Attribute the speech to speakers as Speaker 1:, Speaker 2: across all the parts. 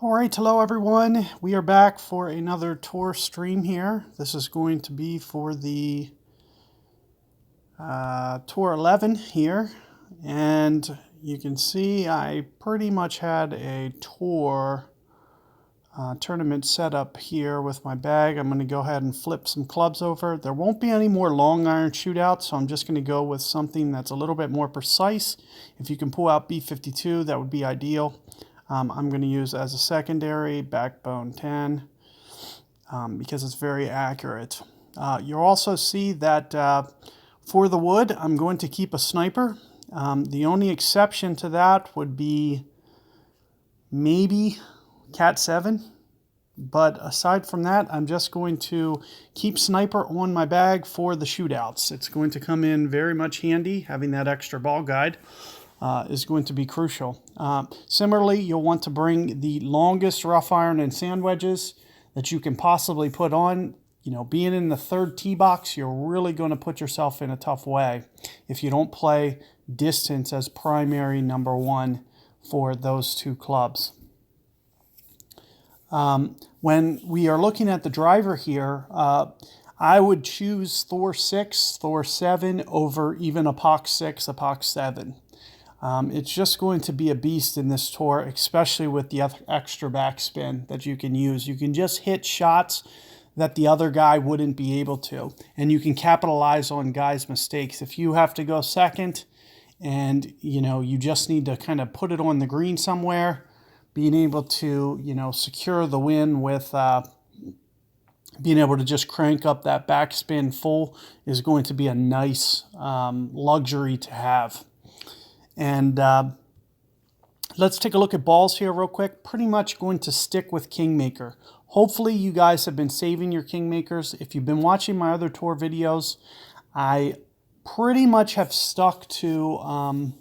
Speaker 1: All right, hello everyone. We are back for another tour stream here. This is going to be for the Tour 11 here. And you can see I pretty much had a tour tournament set up here with my bag. I'm going to go ahead and flip some clubs over. There won't be any more long iron shootouts, so I'm just going to go with something that's a little bit more precise. If you can pull out B52, that would be ideal. I'm going to use as a secondary backbone 10 because it's very accurate. You'll also see that for the wood, I'm going to keep a sniper. The only exception to that would be maybe Cat 7. But aside from that, I'm just going to keep sniper on my bag for the shootouts. It's going to come in very much handy. Having that extra ball guide is going to be crucial. Similarly, you'll want to bring the longest rough iron and sand wedges that you can possibly put on. You know, being in the third tee box, you're really going to put yourself in a tough way if you don't play distance as primary number one for those two clubs. When we are looking at the driver here, I would choose Thor 6, Thor 7 over even a Parc 6, a Parc 7. It's just going to be a beast in this tour, especially with the extra backspin that you can use. You can just hit shots that the other guy wouldn't be able to, and you can capitalize on guys' mistakes. If you have to go second and, you know, you just need to kind of put it on the green somewhere, being able to, you know, secure the win with being able to just crank up that backspin full is going to be a nice luxury to have. And let's take a look at balls here real quick. Pretty much going to stick with Kingmaker. Hopefully you guys have been saving your Kingmakers. If you've been watching my other tour videos, I pretty much have stuck to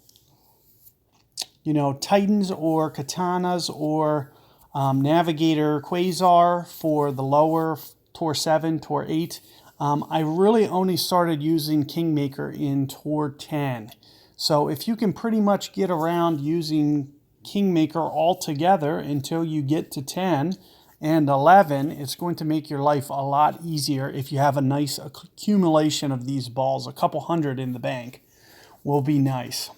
Speaker 1: you know, Titans or Katanas or Navigator Quasar for the lower Tour 7, Tour 8. I really only started using Kingmaker in Tour 10. So if you can pretty much get around using Kingmaker altogether until you get to 10 and 11, it's going to make your life a lot easier if you have a nice accumulation of these balls. A couple hundred in the bank will be nice.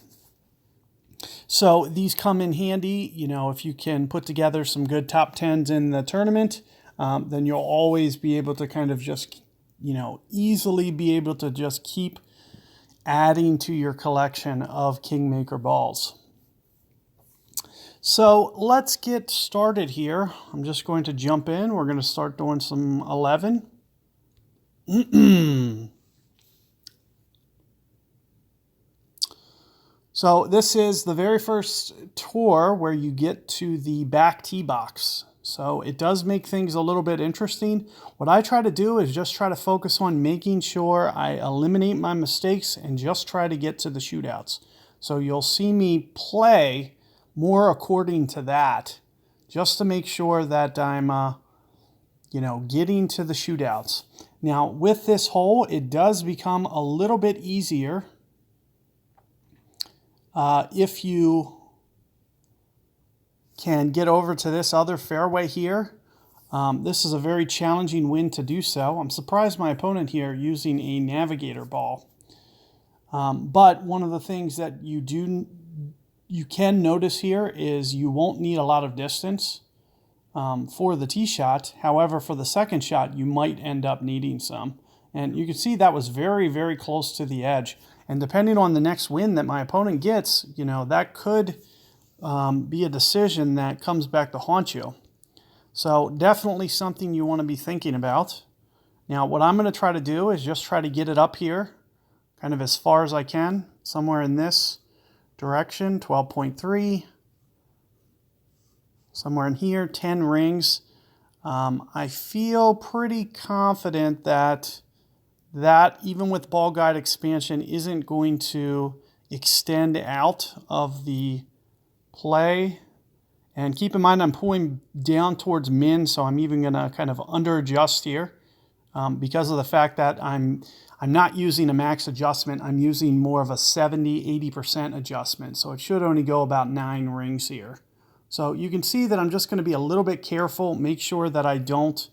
Speaker 1: So these come in handy, you know, if you can put together some good top 10s in the tournament, then you'll always be able to kind of just, you know, easily be able to just keep adding to your collection of Kingmaker balls. So let's get started here. I'm just going to jump in. We're going to start doing some 11. So this is the very first tour where you get to the back tee box. So it does make things a little bit interesting. What I try to do is just try to focus on making sure I eliminate my mistakes and just try to get to the shootouts. So you'll see me play more according to that, just to make sure that I'm, you know, getting to the shootouts. Now with this hole, it does become a little bit easier if you can get over to this other fairway here. This is a very challenging wind to do so. I'm surprised my opponent here using a Navigator ball. But one of the things that you can notice here is you won't need a lot of distance for the tee shot. However, for the second shot, you might end up needing some. And you can see that was very, very close to the edge. And depending on the next wind that my opponent gets, you know, that could be a decision that comes back to haunt you. So definitely something you want to be thinking about. Now, what I'm going to try to do is just try to get it up here, kind of as far as I can, somewhere in this direction, 12.3. Somewhere in here, 10 rings. I feel pretty confident that even with ball guide expansion isn't going to extend out of the play. And keep in mind I'm pulling down towards min, so I'm even going to kind of under adjust here because of the fact that I'm not using a max adjustment. I'm using more of a 70-80% adjustment, so it should only go about 9 rings here. So you can see that I'm just going to be a little bit careful, make sure that I don't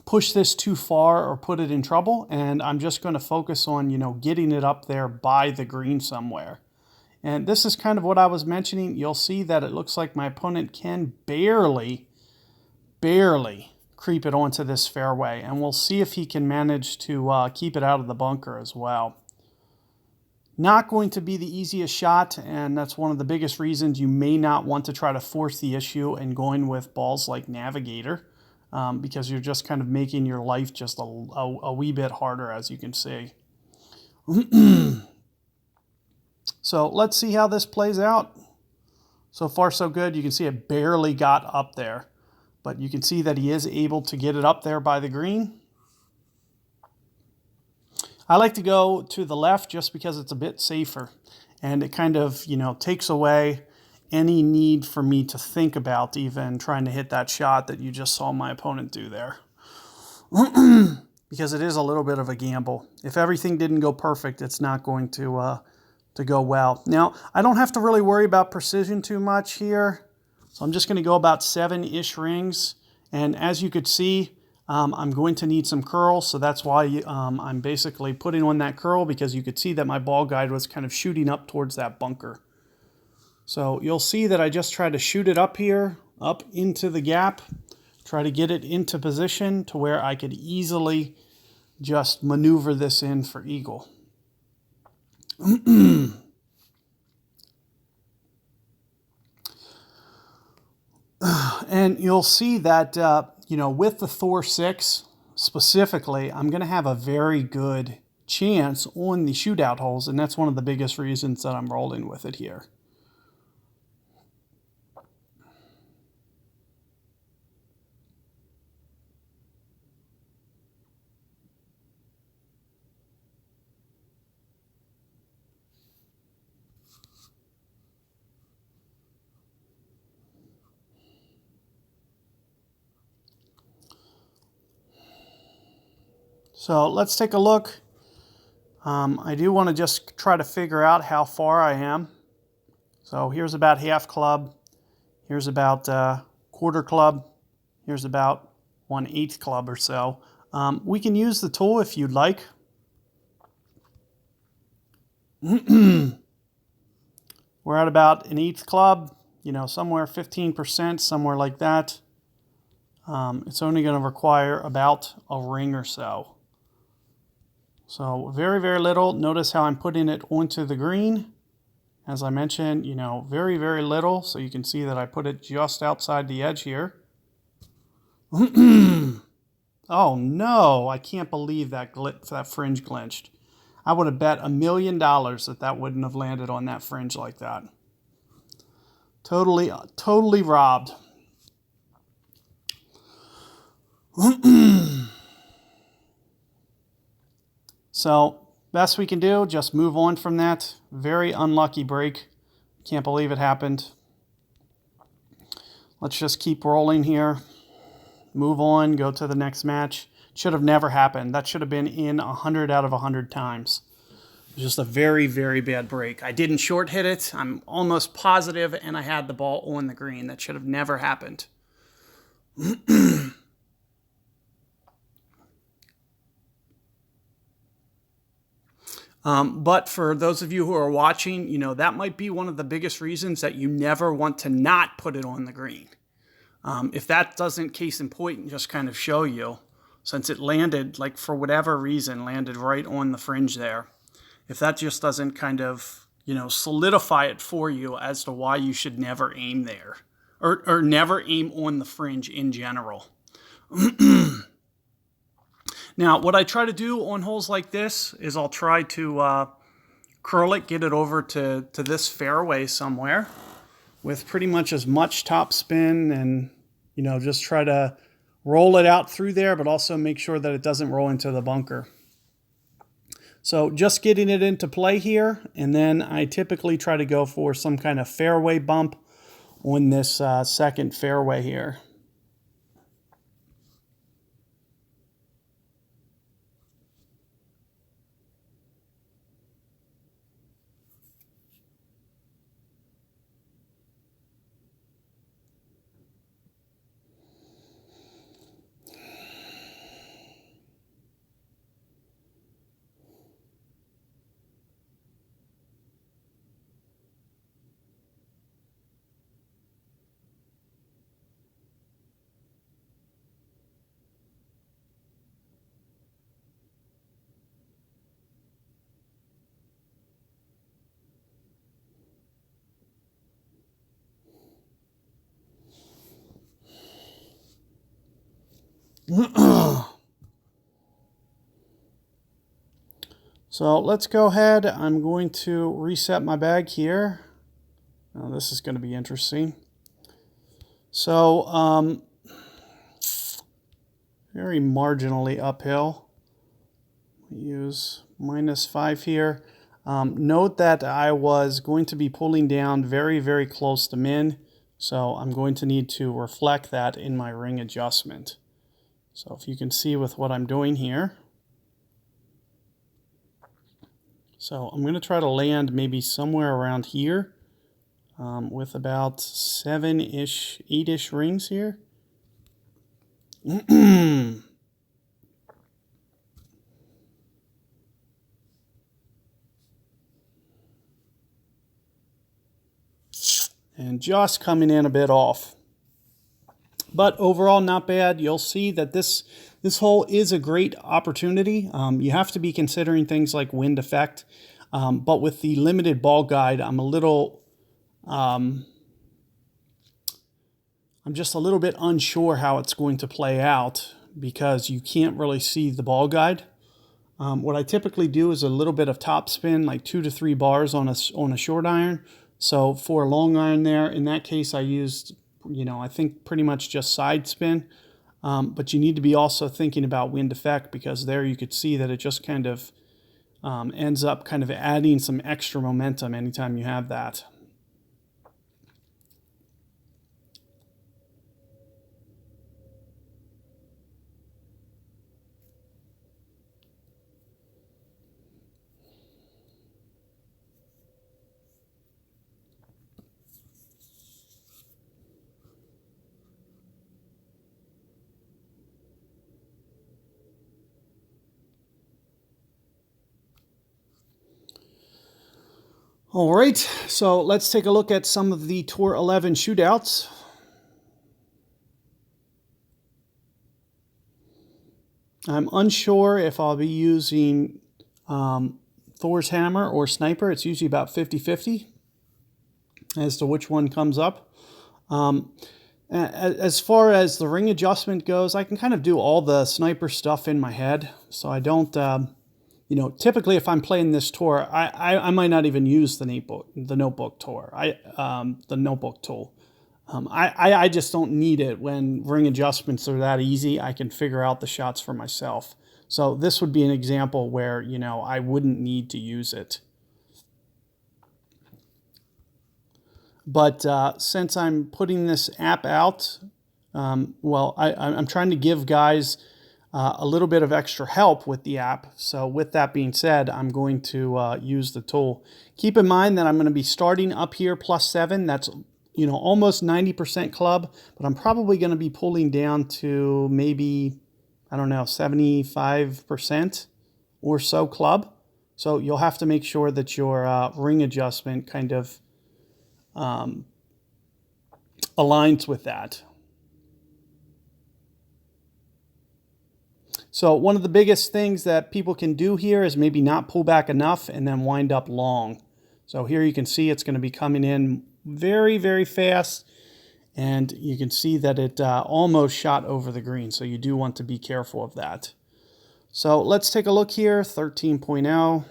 Speaker 1: push this too far or put it in trouble. And I'm just going to focus on, getting it up there by the green somewhere. And this is kind of what I was mentioning. You'll see that it looks like my opponent can barely creep it onto this fairway. And we'll see if he can manage to keep it out of the bunker as well. Not going to be the easiest shot, and that's one of the biggest reasons you may not want to try to force the issue and going with balls like Navigator, because you're just kind of making your life just a wee bit harder, as you can see. So let's see how this plays out. So far, so good. You can see it barely got up there, but you can see that he is able to get it up there by the green. I like to go to the left just because it's a bit safer, and it kind of, takes away any need for me to think about even trying to hit that shot that you just saw my opponent do there. Because it is a little bit of a gamble. If everything didn't go perfect, it's not going to go well. Now, I don't have to really worry about precision too much here, so I'm just going to go about 7-ish rings, and as you could see, I'm going to need some curl, so that's why I'm basically putting on that curl, because you could see that my ball guide was kind of shooting up towards that bunker. So you'll see that I just try to shoot it up here, up into the gap, try to get it into position to where I could easily just maneuver this in for eagle. And you'll see that with the Thor 6 specifically, I'm going to have a very good chance on the shootout holes, and that's one of the biggest reasons that I'm rolling with it here. So let's take a look. I do want to just try to figure out how far I am. So here's about half club. Here's about quarter club. Here's about 1/8 club or so. We can use the tool if you'd like. We're at about 1/8 club, somewhere 15%, somewhere like that. It's only going to require about a ring or so. So very, very little. Notice how I'm putting it onto the green. As I mentioned, very, very little. So you can see that I put it just outside the edge here. Oh no, I can't believe that fringe glitched. I would have bet $1 million that wouldn't have landed on that fringe like that. Totally robbed. So, best we can do, just move on from that. Very unlucky break. Can't believe it happened. Let's just keep rolling here. Move on, go to the next match. Should have never happened. That should have been in 100 out of 100 times. It was just a very, very bad break. I didn't short hit it. I'm almost positive, and I had the ball on the green. That should have never happened. But for those of you who are watching, that might be one of the biggest reasons that you never want to not put it on the green. If that doesn't, case in point, just kind of show you, since it landed, for whatever reason, landed right on the fringe there. If that just doesn't kind of, solidify it for you as to why you should never aim there, or never aim on the fringe in general. Now, what I try to do on holes like this is I'll try to curl it, get it over to this fairway somewhere with pretty much as much top spin, and, just try to roll it out through there, but also make sure that it doesn't roll into the bunker. So just getting it into play here, and then I typically try to go for some kind of fairway bump on this second fairway here. So let's go ahead. I'm going to reset my bag here. Now, this is going to be interesting. So very marginally uphill. Use -5 here. Note that I was going to be pulling down very, very close to min. So I'm going to need to reflect that in my ring adjustment. So if you can see with what I'm doing here. So I'm going to try to land maybe somewhere around here with about 7-ish, 8-ish rings here. And just coming in a bit off. But overall, not bad. You'll see that this hole is a great opportunity. You have to be considering things like wind effect. But with the limited ball guide, I'm just a little bit unsure how it's going to play out because you can't really see the ball guide. What I typically do is a little bit of top spin, like 2 to 3 bars on a short iron. So for a long iron there, in that case, I used, I think pretty much just side spin. But you need to be also thinking about wind effect because there you could see that it just kind of ends up kind of adding some extra momentum anytime you have that. All right, so let's take a look at some of the Tour 11 shootouts. I'm unsure if I'll be using Thor's hammer or sniper. It's usually about 50-50 as to which one comes up. As far as the ring adjustment goes, I can kind of do all the sniper stuff in my head, so I don't, typically if I'm playing this tour, I might not even use the notebook tour, the notebook tool. I just don't need it when ring adjustments are that easy. I can figure out the shots for myself. So this would be an example where, I wouldn't need to use it. But since I'm putting this app out, I'm trying to give guys a little bit of extra help with the app. So with that being said, I'm going to use the tool. Keep in mind that I'm going to be starting up here +7. That's almost 90% club, but I'm probably going to be pulling down to maybe, 75% or so club. So you'll have to make sure that your ring adjustment kind of aligns with that. So one of the biggest things that people can do here is maybe not pull back enough and then wind up long. So here you can see it's going to be coming in very, very fast. And you can see that it almost shot over the green. So you do want to be careful of that. So let's take a look here, 13.0.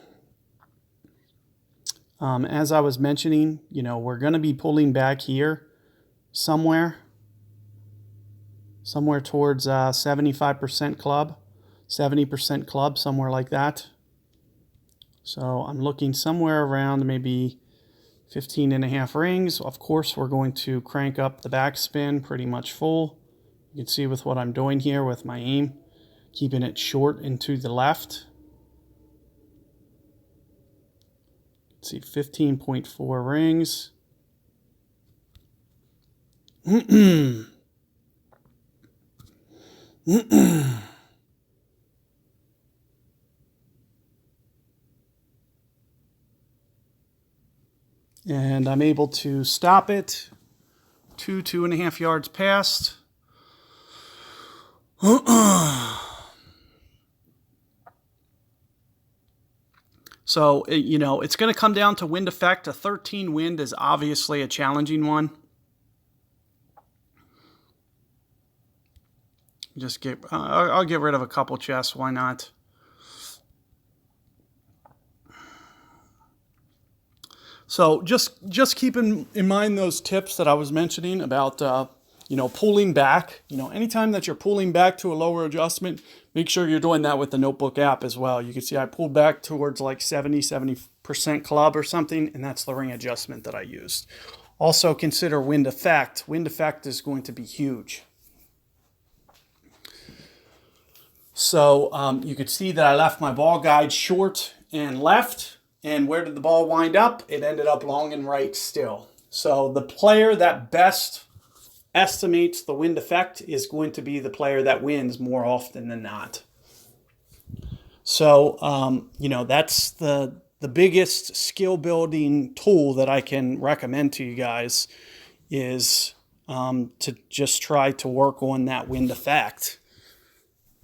Speaker 1: As I was mentioning, we're going to be pulling back here somewhere towards 75% club, 70% club, somewhere like that. So I'm looking somewhere around maybe 15.5 rings. Of course, we're going to crank up the backspin pretty much full. You can see with what I'm doing here with my aim, keeping it short and to the left. Let's see, 15.4 rings. And I'm able to stop it 2.5 yards past. So, it's going to come down to wind effect. A 13 wind is obviously a challenging one. Just I'll get rid of a couple chests. Why not? So just keep in mind those tips that I was mentioning about pulling back. Anytime that you're pulling back to a lower adjustment, make sure you're doing that with the notebook app as well. You can see I pulled back towards like 70% club or something, and that's the ring adjustment that I used. Also consider wind effect. Wind effect is going to be huge. So you could see that I left my ball guide short and left. And where did the ball wind up? It ended up long and right still. So the player that best estimates the wind effect is going to be the player that wins more often than not. So, that's the biggest skill building tool that I can recommend to you guys is to just try to work on that wind effect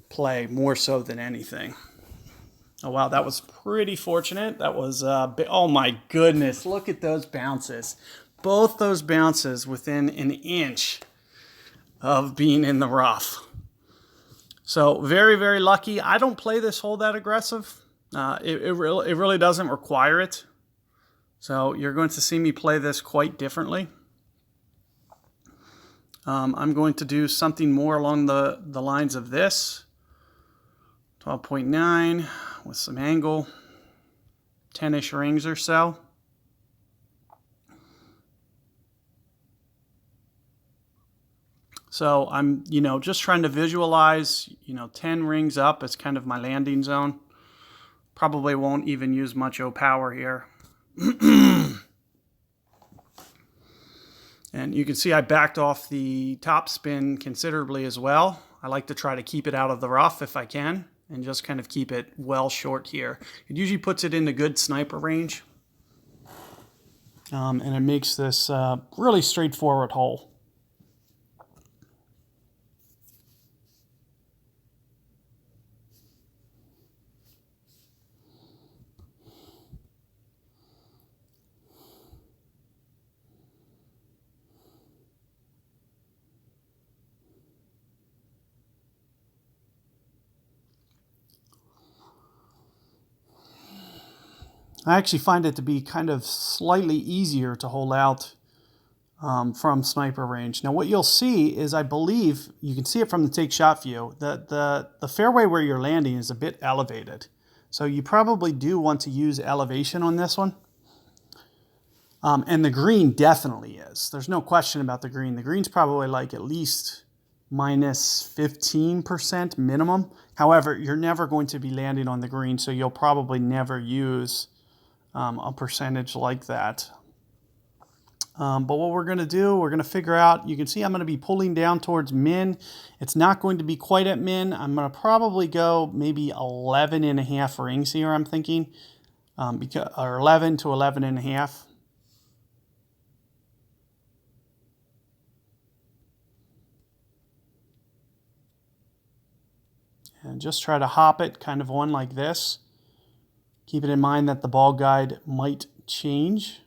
Speaker 1: play more so than anything. Oh, wow, that was pretty fortunate. That was, oh my goodness, look at those bounces. Both those bounces within an inch of being in the rough. So very, very lucky. I don't play this hole that aggressive. It really doesn't require it. So you're going to see me play this quite differently. I'm going to do something more along the lines of this. 12.9 with some angle, 10-ish rings or so. So I'm, just trying to visualize, 10 rings up as kind of my landing zone. Probably won't even use much O power here. And you can see I backed off the top spin considerably as well. I like to try to keep it out of the rough if I can, and just kind of keep it well short here. It usually puts it into good sniper range. And it makes this really straightforward hole. I actually find it to be kind of slightly easier to hold out from sniper range. Now what you'll see is, I believe, you can see it from the take shot view, that the fairway where you're landing is a bit elevated. So you probably do want to use elevation on this one. And the green definitely is. There's no question about the green. The green's probably like at least minus 15% minimum. However, you're never going to be landing on the green, so you'll probably never use a percentage like that. But what we're going to do, we're going to figure out, you can see I'm going to be pulling down towards min. It's not going to be quite at min. I'm going to probably go maybe 11 and a half rings here, I'm thinking, or 11 to 11 and a half. And just try to hop it kind of on like this. Keep it in mind that the ball guide might change.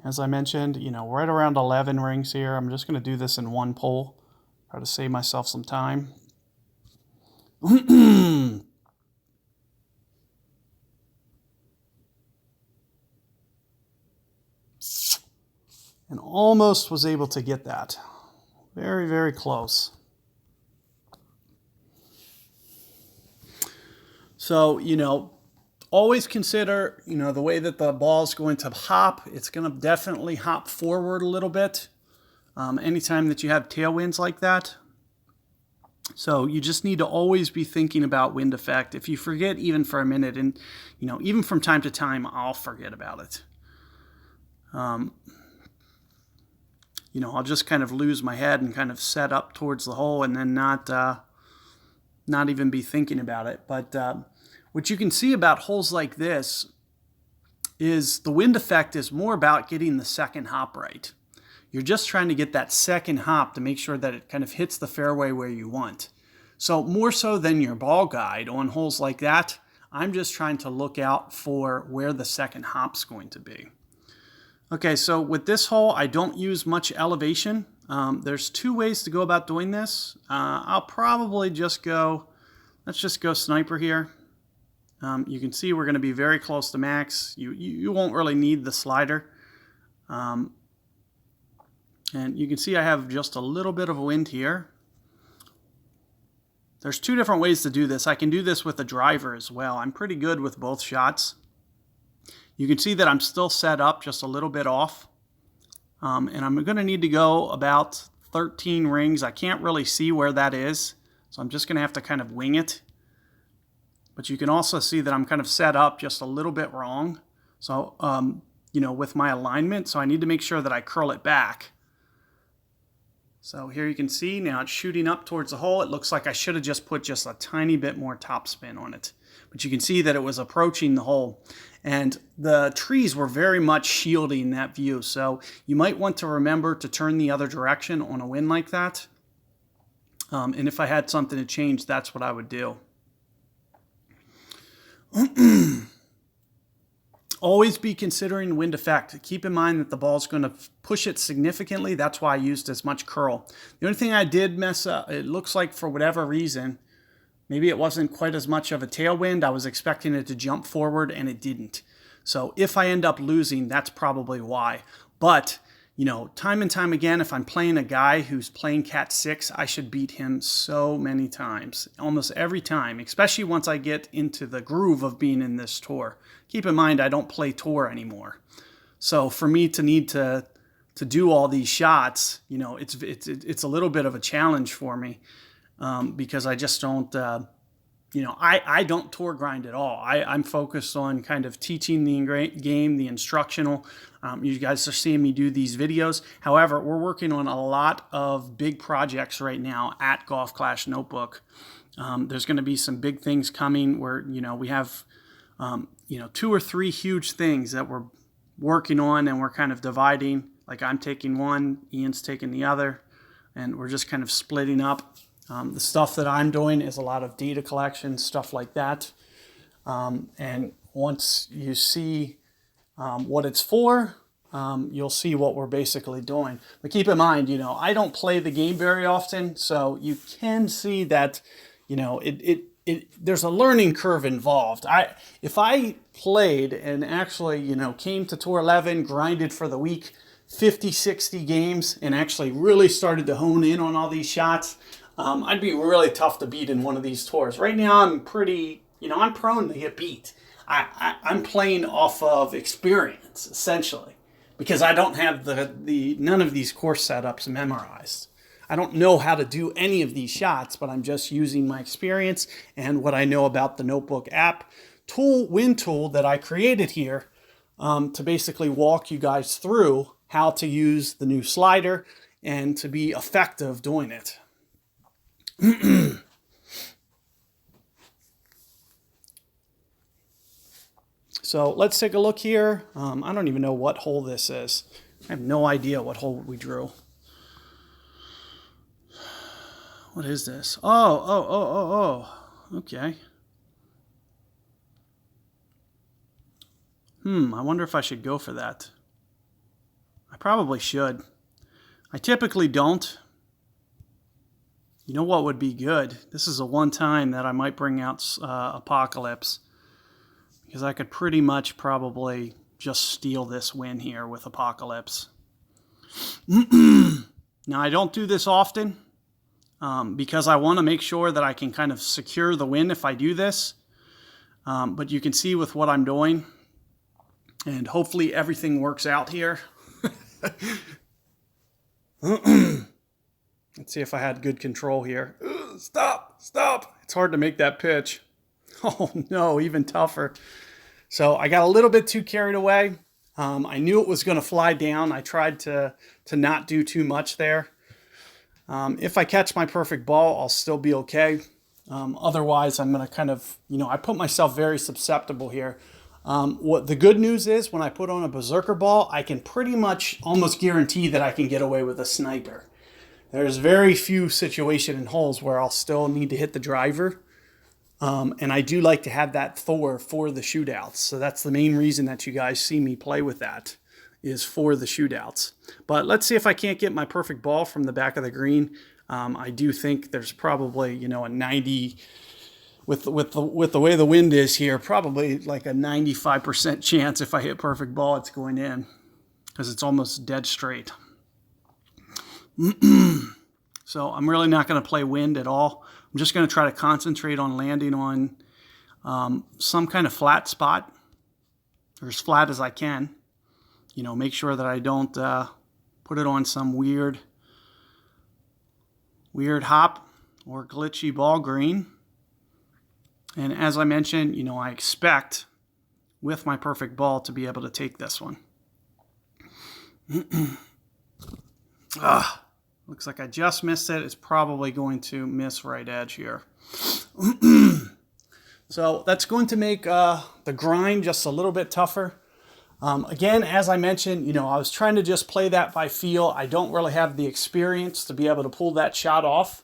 Speaker 1: As I mentioned, right around 11 rings here. I'm just going to do this in one pull. Try to save myself some time. And almost was able to get that. Very, very close. So, always consider, the way that the ball is going to hop. It's going to definitely hop forward a little bit anytime that you have tailwinds like that. So you just need to always be thinking about wind effect. If you forget even for a minute, and, even from time to time, I'll forget about it. I'll just kind of lose my head and kind of set up towards the hole and then not even be thinking about it. But what you can see about holes like this is the wind effect is more about getting the second hop right. You're just trying to get that second hop to make sure that it kind of hits the fairway where you want. So more so than your ball guide on holes like that, I'm just trying to look out for where the second hop's going to be. Okay, so with this hole, I don't use much elevation. There's two ways to go about doing this. I'll probably just go, let's just go sniper here. You can see we're going to be very close to max. You won't really need the slider. And you can see I have just a little bit of a wind here. There's two different ways to do this. I can do this with a driver as well. I'm pretty good with both shots. You can see that I'm still set up just a little bit off. And I'm going to need to go about 13 rings. I can't really see where that is, so I'm just going to have to kind of wing it. But you can also see that I'm kind of set up just a little bit wrong. So, you know, with my alignment, so I need to make sure that I curl it back. So here you can see now it's shooting up towards the hole. It looks like I should have just put just a tiny bit more topspin on it. But you can see that it was approaching the hole. And the trees were very much shielding that view. So you might want to remember to turn the other direction on a wind like that. And if I had something to change, that's what I would do. Always be considering wind effect. Keep in mind that the ball's going to push it significantly. That's why I used as much curl. The only thing I did mess up, it looks like for whatever reason, maybe it wasn't quite as much of a tailwind. I was expecting it to jump forward and it didn't. So if I end up losing, that's probably why. But, you know, time and time again, if I'm playing a guy who's playing Cat 6, I should beat him so many times, almost every time, especially once I get into the groove of being in this tour. Keep in mind, I don't play tour anymore. So for me to need to do all these shots, you know, it's a little bit of a challenge for me because I just don't, you know, I don't tour grind at all. I'm focused on kind of teaching the game, the instructional. You guys are seeing me do these videos. However, we're working on a lot of big projects right now at Golf Clash Notebook. There's going to be some big things coming where, you know, we have, you know, 2 or 3 huge things that we're working on and we're kind of dividing. Like I'm taking one, Ian's taking the other, and we're just kind of splitting up. The stuff that I'm doing is a lot of data collection, stuff like that. And once you see what it's for, you'll see what we're basically doing. But keep in mind, you know, I don't play the game very often, so you can see that, you know, there's a learning curve involved. If I played and actually, you know, came to Tour 11, grinded for the week, 50, 60 games, and actually really started to hone in on all these shots, I'd be really tough to beat in one of these tours. Right now, I'm pretty, you know, I'm prone to get beat. I'm playing off of experience, essentially, because I don't have none of these course setups memorized. I don't know how to do any of these shots, but I'm just using my experience and what I know about the Notebook app wind tool that I created here to basically walk you guys through how to use the new slider and to be effective doing it. So let's take a look here. I don't even know what hole this is. I have no idea what hole we drew. What is this? Oh. Okay. I wonder if I should go for that. I probably should. I typically don't. You know what would be good? This is a one time that I might bring out Apocalypse, because I could pretty much probably just steal this win here with Apocalypse. Now, I don't do this often because I want to make sure that I can kind of secure the win if I do this. But you can see with what I'm doing, and hopefully everything works out here. Let's see if I had good control here. Stop. It's hard to make that pitch. Oh no, even tougher. So I got a little bit too carried away. I knew it was going to fly down. I tried to not do too much there. If I catch my perfect ball, I'll still be okay. Otherwise, I'm going to kind of, I put myself very susceptible here. What the good news is, when I put on a berserker ball, I can pretty much almost guarantee that I can get away with a sniper. There's very few situations and holes where I'll still need to hit the driver. And I do like to have that Thor for the shootouts. So that's the main reason that you guys see me play with that, is for the shootouts. But let's see if I can't get my perfect ball from the back of the green. I do think there's probably, you know, a 90, with the way the wind is here, probably like a 95% chance if I hit perfect ball, it's going in, because it's almost dead straight. So I'm really not going to play wind at all. I'm just going to try to concentrate on landing on some kind of flat spot, or as flat as I can. You know, make sure that I don't put it on some weird hop or glitchy ball green. And as I mentioned, you know, I expect with my perfect ball to be able to take this one. Looks like I just missed it. It's probably going to miss right edge here. So that's going to make the grind just a little bit tougher. Again, as I mentioned, you know, I was trying to just play that by feel. I don't really have the experience to be able to pull that shot off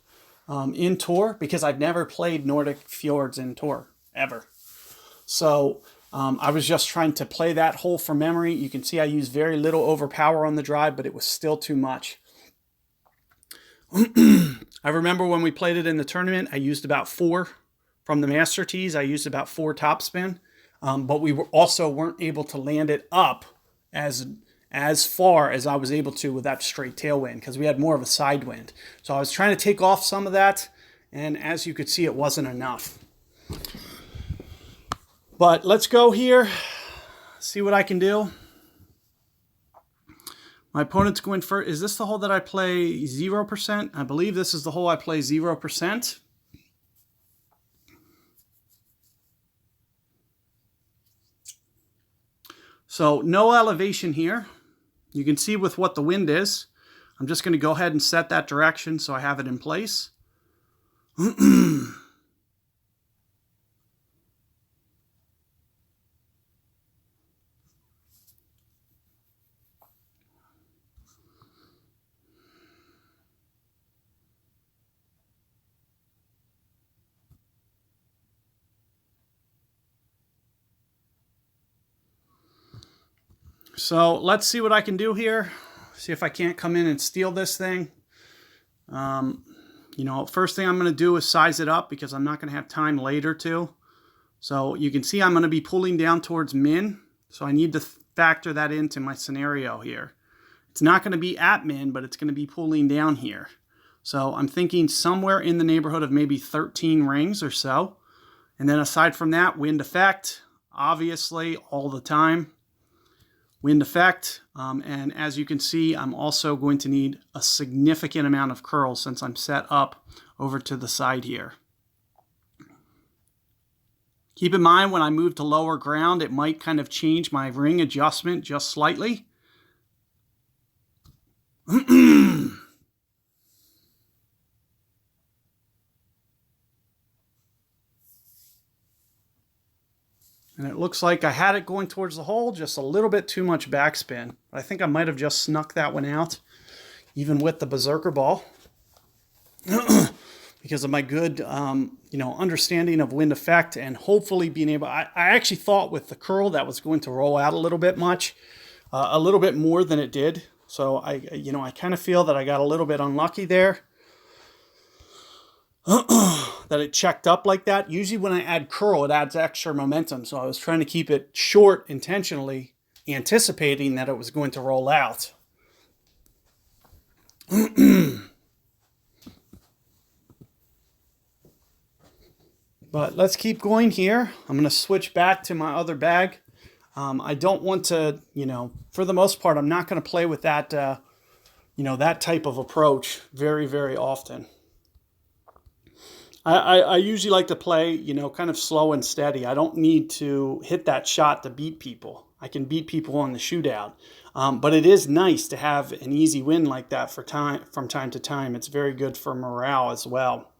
Speaker 1: in tour, because I've never played Nordic Fjords in tour, ever. So I was just trying to play that hole from memory. You can see I used very little overpower on the drive, but it was still too much. I remember when we played it in the tournament, I used about 4 from the master tees. I used about 4 topspin, but we weren't able to land it up as far as I was able to with that straight tailwind, because we had more of a side wind. So I was trying to take off some of that, and as you could see, it wasn't enough. But let's go here, see what I can do. My opponent's going first. Is this the hole that I play 0%? I believe this is the hole I play 0%. So no elevation here. You can see with what the wind is. I'm just going to go ahead and set that direction so I have it in place. So let's see what I can do here. See if I can't come in and steal this thing. You know, first thing I'm going to do is size it up, because I'm not going to have time later to. So you can see I'm going to be pulling down towards min. So I need to factor that into my scenario here. It's not going to be at min, but it's going to be pulling down here. So I'm thinking somewhere in the neighborhood of maybe 13 rings or so. And then aside from that, wind effect, obviously all the time. Wind effect, and as you can see, I'm also going to need a significant amount of curl since I'm set up over to the side here. Keep in mind, when I move to lower ground, it might kind of change my ring adjustment just slightly. And it looks like I had it going towards the hole, just a little bit too much backspin. I think I might have just snuck that one out, even with the Berserker ball. Because of my good, you know, understanding of wind effect, and hopefully being able, I actually thought with the curl that was going to roll out a little bit more than it did. So I kind of feel that I got a little bit unlucky there. That it checked up like that. Usually when I add curl, it adds extra momentum. So I was trying to keep it short intentionally, anticipating that it was going to roll out. But let's keep going here. I'm going to switch back to my other bag. I don't want to, you know, for the most part, I'm not going to play with that, you know, that type of approach very, very often. I usually like to play, you know, kind of slow and steady. I don't need to hit that shot to beat people. I can beat people on the shootout. But it is nice to have an easy win like that from time to time. It's very good for morale as well.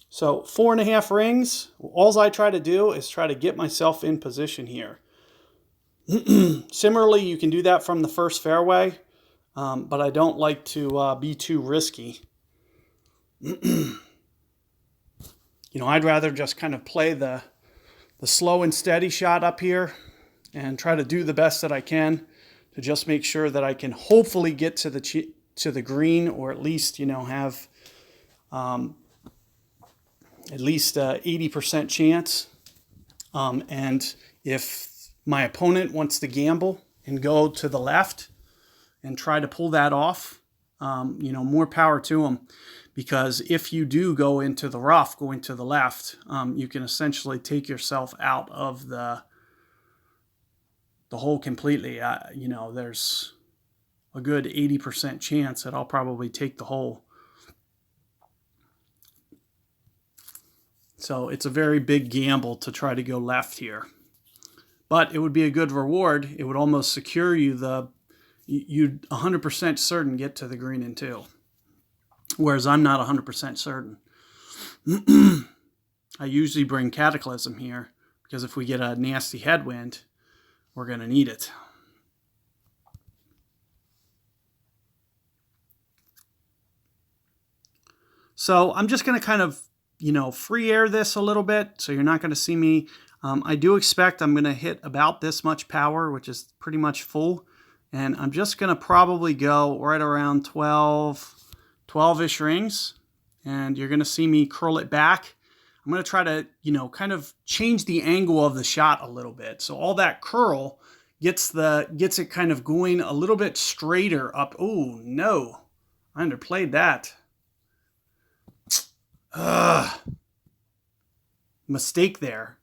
Speaker 1: So 4.5 rings. All I try to do is try to get myself in position here. Similarly, you can do that from the first fairway. But I don't like to be too risky. You know, I'd rather just kind of play the slow and steady shot up here and try to do the best that I can to just make sure that I can hopefully get to the green, or at least, you know, have at least 80% chance. And if my opponent wants to gamble and go to the left and try to pull that off, you know, more power to them. Because if you do go into the rough, going to the left, you can essentially take yourself out of the hole completely. You know, there's a good 80% chance that I'll probably take the hole. So it's a very big gamble to try to go left here. But it would be a good reward. It would almost secure you you'd 100% certain get to the green in two. Whereas I'm not 100% certain. I usually bring Cataclysm here because if we get a nasty headwind, we're going to need it. So I'm just going to kind of, you know, free air this a little bit, so you're not going to see me. I do expect I'm going to hit about this much power, which is pretty much full. And I'm just going to probably go right around 12-ish rings. And you're going to see me curl it back. I'm going to try to, you know, kind of change the angle of the shot a little bit. So all that curl gets it kind of going a little bit straighter up. Oh, no. I underplayed that. Mistake there.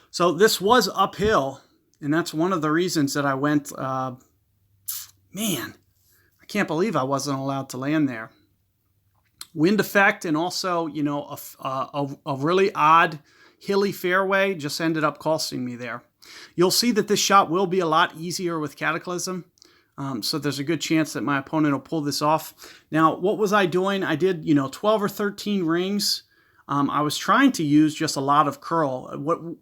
Speaker 1: So this was uphill, and that's one of the reasons that I went, man, I can't believe I wasn't allowed to land there. Wind effect, and also, you know, a really odd hilly fairway just ended up costing me there. You'll see that this shot will be a lot easier with Cataclysm. So there's a good chance that my opponent will pull this off. Now, what was I doing? I did, you know, 12 or 13 rings. I was trying to use just a lot of curl.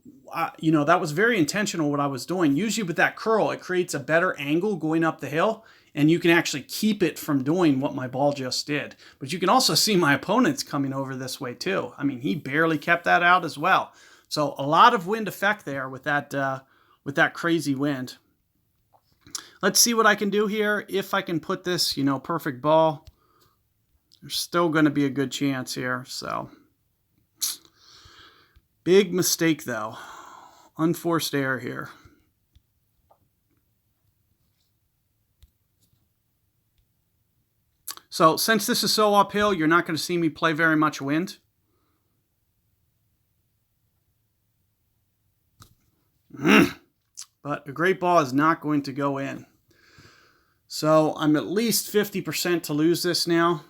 Speaker 1: You know, that was very intentional what I was doing. Usually with that curl, it creates a better angle going up the hill, and you can actually keep it from doing what my ball just did. But you can also see my opponent's coming over this way too. I mean, he barely kept that out as well. So a lot of wind effect there with that crazy wind. Let's see what I can do here. If I can put this, you know, perfect ball, there's still going to be a good chance here. So big mistake though. Unforced error here. So since this is so uphill, you're not going to see me play very much wind. But a great ball is not going to go in. So I'm at least 50% to lose this now.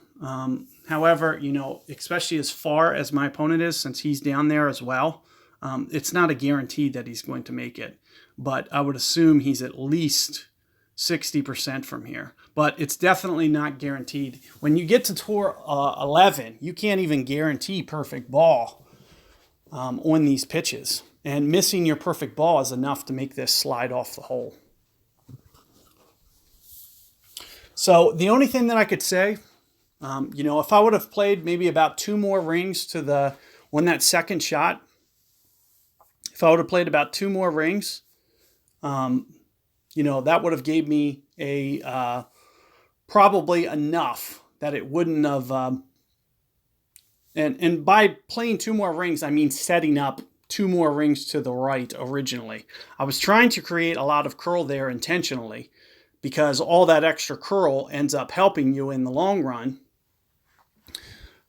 Speaker 1: However, you know, especially as far as my opponent is, since he's down there as well, it's not a guarantee that he's going to make it. But I would assume he's at least 60% from here. But it's definitely not guaranteed. When you get to tour 11, you can't even guarantee perfect ball on these pitches. And missing your perfect ball is enough to make this slide off the hole. So the only thing that I could say, you know, if I would have played maybe about 2 more rings to on that second shot, if I would have played about 2 more rings, you know, that would have gave me a probably enough that it wouldn't have. And by playing 2 more rings, I mean setting up 2 more rings to the right originally. I was trying to create a lot of curl there intentionally, because all that extra curl ends up helping you in the long run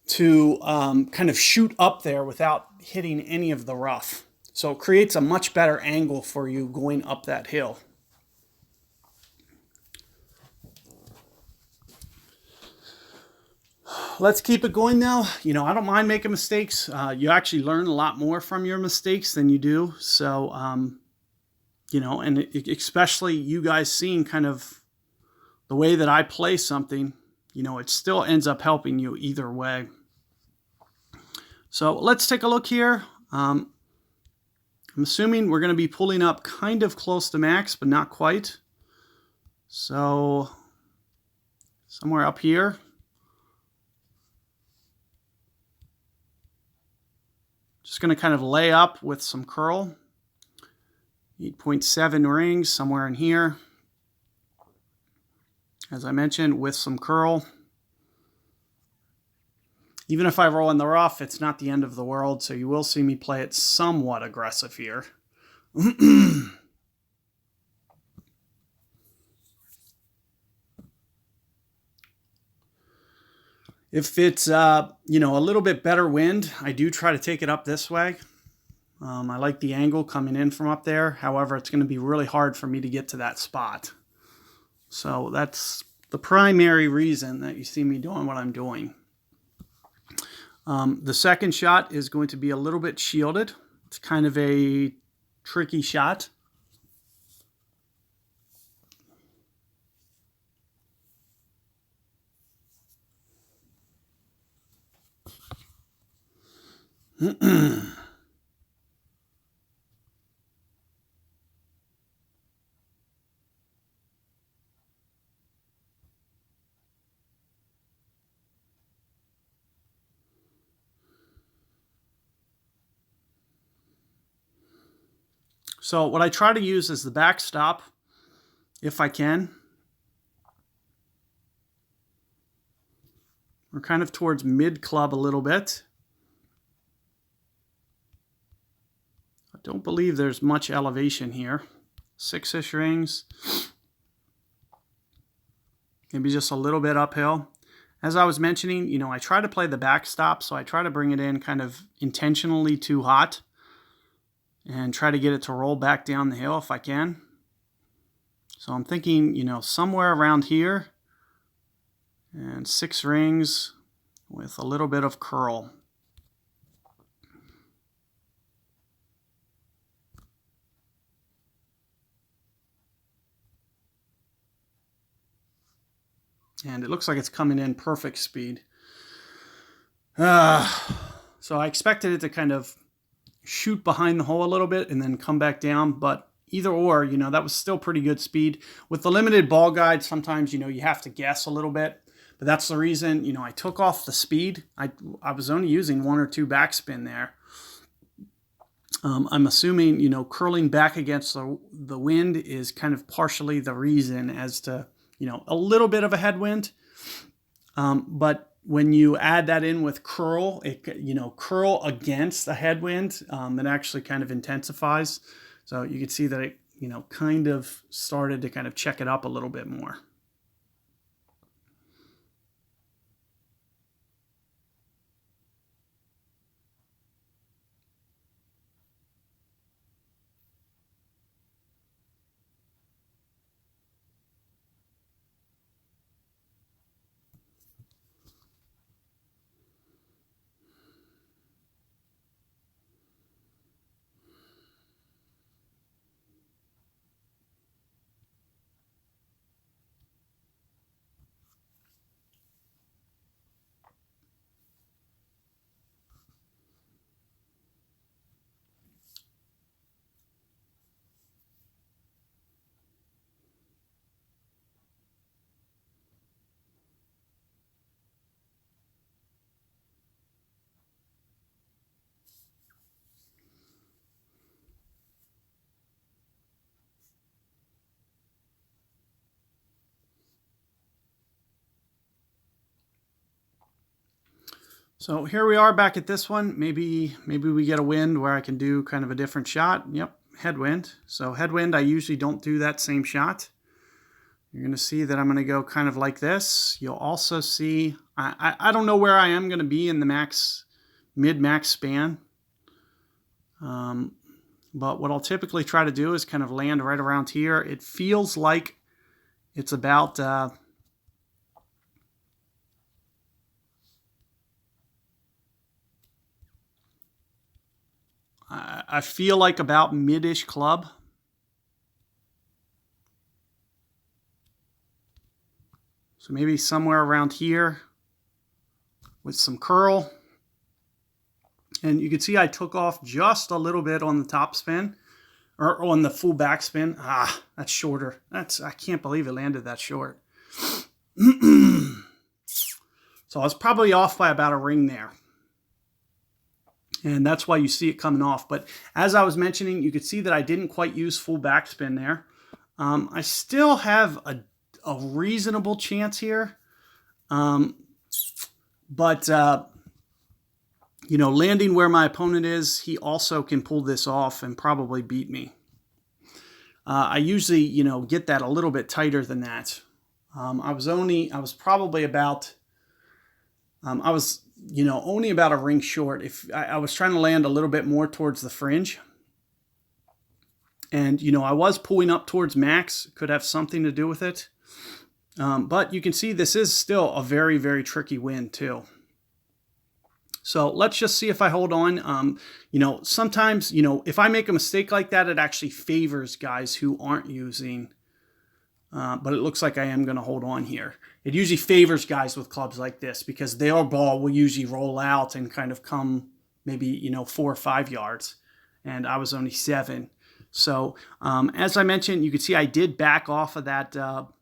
Speaker 1: to kind of shoot up there without hitting any of the rough. So it creates a much better angle for you going up that hill. Let's keep it going now. You know, I don't mind making mistakes. You actually learn a lot more from your mistakes than you do. So, you know, and especially you guys seeing kind of the way that I play something, you know, it still ends up helping you either way. So let's take a look here. I'm assuming we're going to be pulling up kind of close to max, but not quite. So somewhere up here. Just going to kind of lay up with some curl. 8.7 rings, somewhere in here. As I mentioned, with some curl. Even if I roll in the rough, it's not the end of the world, so you will see me play it somewhat aggressive here. If it's, a little bit better wind, I do try to take it up this way. I like the angle coming in from up there. However, it's going to be really hard for me to get to that spot. So that's the primary reason that you see me doing what I'm doing. The second shot is going to be a little bit shielded. It's kind of a tricky shot. So what I try to use is the backstop, if I can. We're kind of towards mid-club a little bit. I don't believe there's much elevation here. 6-ish rings. Maybe just a little bit uphill. As I was mentioning, I try to play the backstop, so I try to bring it in kind of intentionally too hot and try to get it to roll back down the hill if I can. So I'm thinking, somewhere around here, and 6 rings with a little bit of curl. And it looks like it's coming in perfect speed. So I expected it to kind of shoot behind the hole a little bit and then come back down, but either or, that was still pretty good speed. With the limited ball guide, sometimes, you have to guess a little bit, but that's the reason, I took off the speed. I was only using 1 or 2 backspin there. I'm assuming, curling back against the wind is kind of partially the reason as to, a little bit of a headwind. But when you add that in with curl, curl against a headwind, it actually kind of intensifies. So you can see that it, kind of started to kind of check it up a little bit more. So here we are back at this one. Maybe we get a wind where I can do kind of a different shot. Yep, headwind. So headwind, I usually don't do that same shot. You're going to see that I'm going to go kind of like this. You'll also see, I don't know where I am going to be in the mid-max span. But what I'll typically try to do is kind of land right around here. It feels like it's about... I feel like about mid-ish club. So maybe somewhere around here with some curl. And you can see I took off just a little bit on the top spin, or on the full back spin. That's shorter. I can't believe it landed that short. So I was probably off by about a ring there. And that's why you see it coming off. But as I was mentioning, you could see that I didn't quite use full backspin there. I still have a reasonable chance here. But you know, landing where my opponent is, he also can pull this off and probably beat me. I usually, you know, get that a little bit tighter than that. I was probably about, you know, only about a ring short. If I was trying to land a little bit more towards the fringe. And, you know, I was pulling up towards max, could have something to do with it. But you can see this is still a very, very tricky wind too. So let's just see if I hold on. You know, sometimes, you know, if I make a mistake like that, it actually favors guys who aren't using, but it looks like I am going to hold on here. It usually favors guys with clubs like this because their ball will usually roll out and kind of come maybe, you know, 4 or 5 yards. And I was only 7. So as I mentioned, you can see I did back off of that, of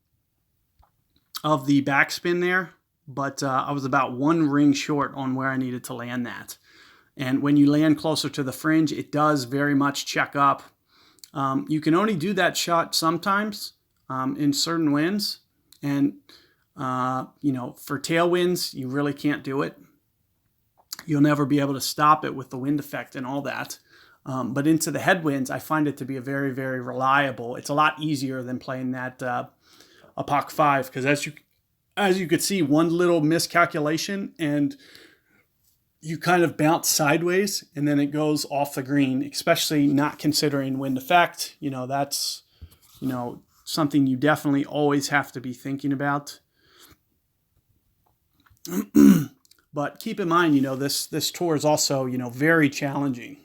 Speaker 1: the backspin there. But I was about 1 ring short on where I needed to land that. And when you land closer to the fringe, it does very much check up. You can only do that shot sometimes in certain winds. And, you know, for tailwinds, you really can't do it. You'll never be able to stop it with the wind effect and all that. But into the headwinds, I find it to be a very, very reliable. It's a lot easier than playing that a Parc 5 because as you could see, one little miscalculation and you kind of bounce sideways and then it goes off the green, especially not considering wind effect. You know, that's, you know, something you definitely always have to be thinking about. But keep in mind, you know, this tour is also, you know, very challenging.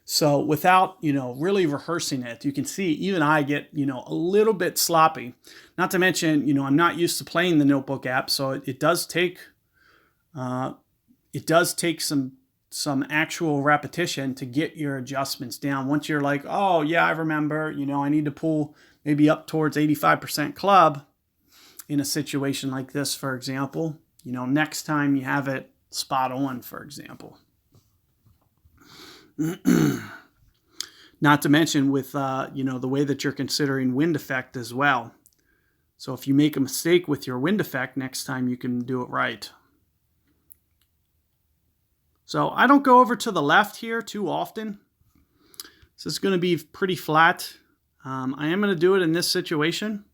Speaker 1: So without, you know, really rehearsing it, you can see even I get, you know, a little bit sloppy. Not to mention, you know, I'm not used to playing the notebook app, so it does take some actual repetition to get your adjustments down. Once you're like, oh yeah, I remember, you know, I need to pull maybe up towards 85% club in a situation like this, for example. You know, next time you have it spot on, for example. Not to mention with, you know, the way that you're considering wind effect as well. So if you make a mistake with your wind effect, next time you can do it right. So I don't go over to the left here too often. This is going to be pretty flat. I am going to do it in this situation,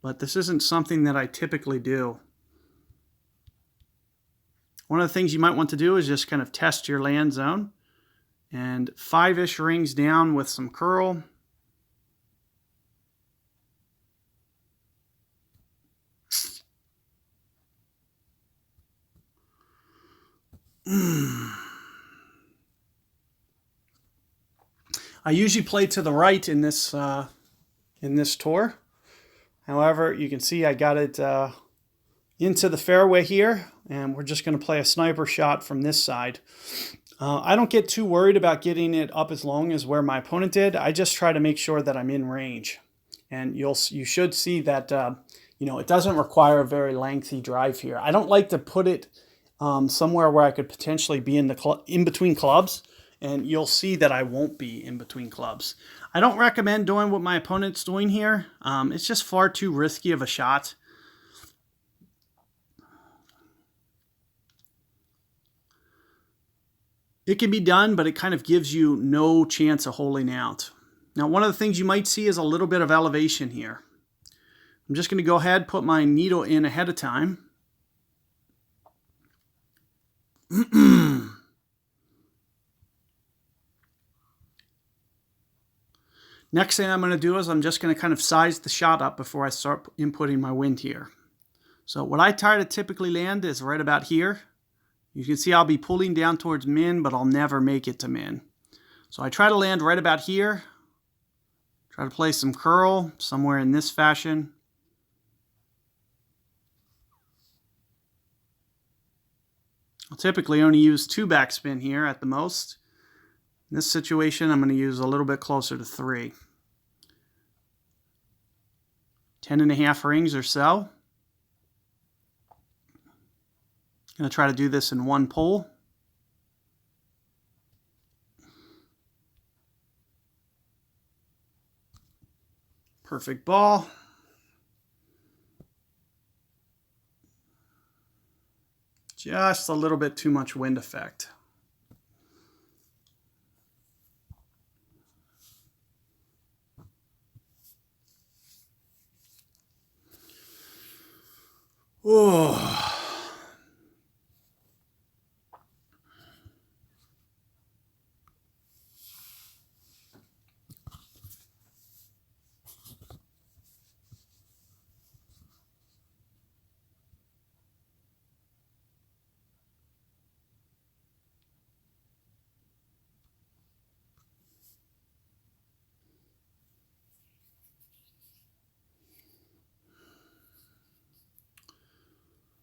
Speaker 1: but this isn't something that I typically do. One of the things you might want to do is just kind of test your land zone. And 5-ish rings down with some curl. I usually play to the right in this tour. However, you can see I got it into the fairway here, and we're just going to play a sniper shot from this side. I don't get too worried about getting it up as long as where my opponent did. I just try to make sure that I'm in range. And you should see that, you know, it doesn't require a very lengthy drive here. I don't like to put it somewhere where I could potentially be in between clubs. And you'll see that I won't be in between clubs. I don't recommend doing what my opponent's doing here. It's just far too risky of a shot. It can be done, but it kind of gives you no chance of holing out. Now, one of the things you might see is a little bit of elevation here. I'm just going to go ahead, put my needle in ahead of time. Next thing I'm going to do is I'm just going to kind of size the shot up before I start inputting my wind here. So what I try to typically land is right about here. You can see I'll be pulling down towards min, but I'll never make it to min. So I try to land right about here. Try to play some curl somewhere in this fashion. I'll typically only use 2 backspin here at the most. In this situation, I'm going to use a little bit closer to 3. 10.5 rings or so. I'm going to try to do this in one pull. Perfect ball. Just a little bit too much wind effect. Oh.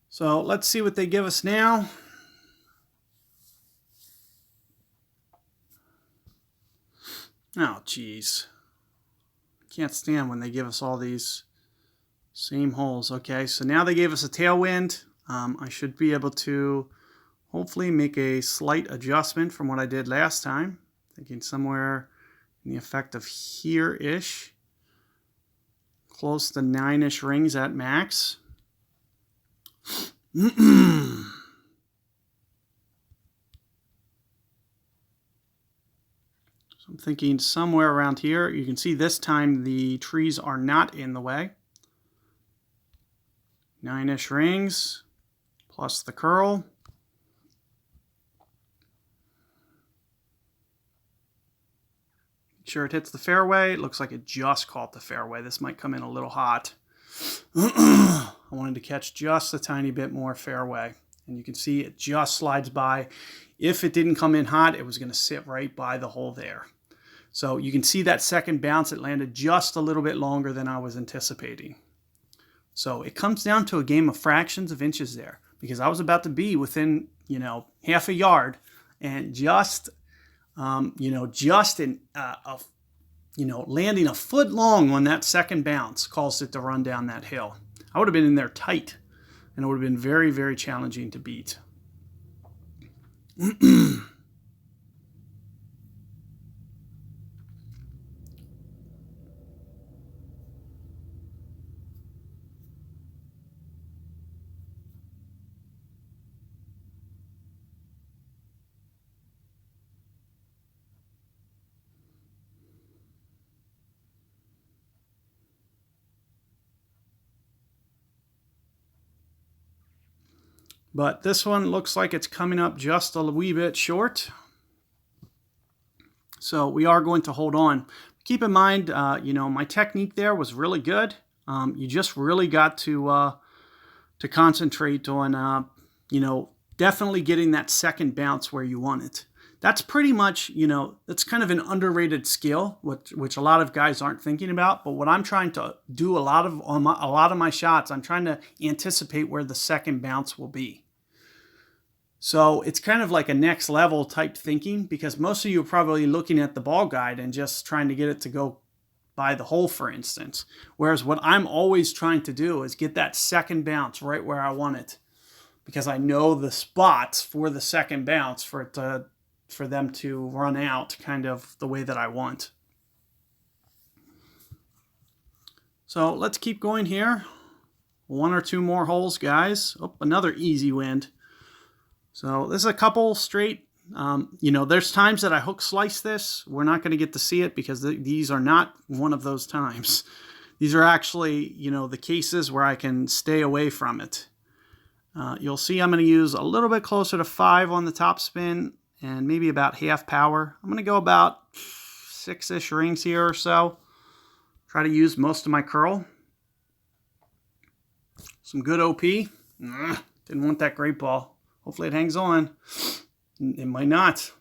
Speaker 1: So let's see what they give us now. Oh, geez. Can't stand when they give us all these same holes. Okay, so now they gave us a tailwind. I should be able to hopefully make a slight adjustment from what I did last time. Thinking somewhere in the effect of here-ish. Close to 9-ish rings at max. So I'm thinking somewhere around here. You can see this time the trees are not in the way. 9-ish rings plus the curl. Make sure it hits the fairway. It looks like it just caught the fairway. This might come in a little hot. I wanted to catch just a tiny bit more fairway. And you can see it just slides by. If it didn't come in hot, it was going to sit right by the hole there. So you can see that second bounce, it landed just a little bit longer than I was anticipating. So it comes down to a game of fractions of inches there, because I was about to be within, half a yard, and just, landing a foot long on that second bounce caused it to run down that hill. I would have been in there tight, and it would have been very, very challenging to beat. But this one looks like it's coming up just a wee bit short. So we are going to hold on. Keep in mind, my technique there was really good. You just really got to concentrate on, definitely getting that second bounce where you want it. That's pretty much, that's kind of an underrated skill, which a lot of guys aren't thinking about. But what I'm trying to do on a lot of my shots, I'm trying to anticipate where the second bounce will be. So it's kind of like a next level type thinking, because most of you are probably looking at the ball guide and just trying to get it to go by the hole, for instance. Whereas what I'm always trying to do is get that second bounce right where I want it, because I know the spots for the second bounce for them to run out kind of the way that I want. So let's keep going here. 1 or 2 more holes, guys. Oh, another easy wind. So this is a couple straight. There's times that I hook slice this. We're not going to get to see it because these are not one of those times. These are actually, the cases where I can stay away from it. You'll see I'm going to use a little bit closer to 5 on the top spin and maybe about half power. I'm going to go about 6-ish rings here or so. Try to use most of my curl. Some good OP. Didn't want that great ball. Hopefully it hangs on. It might not.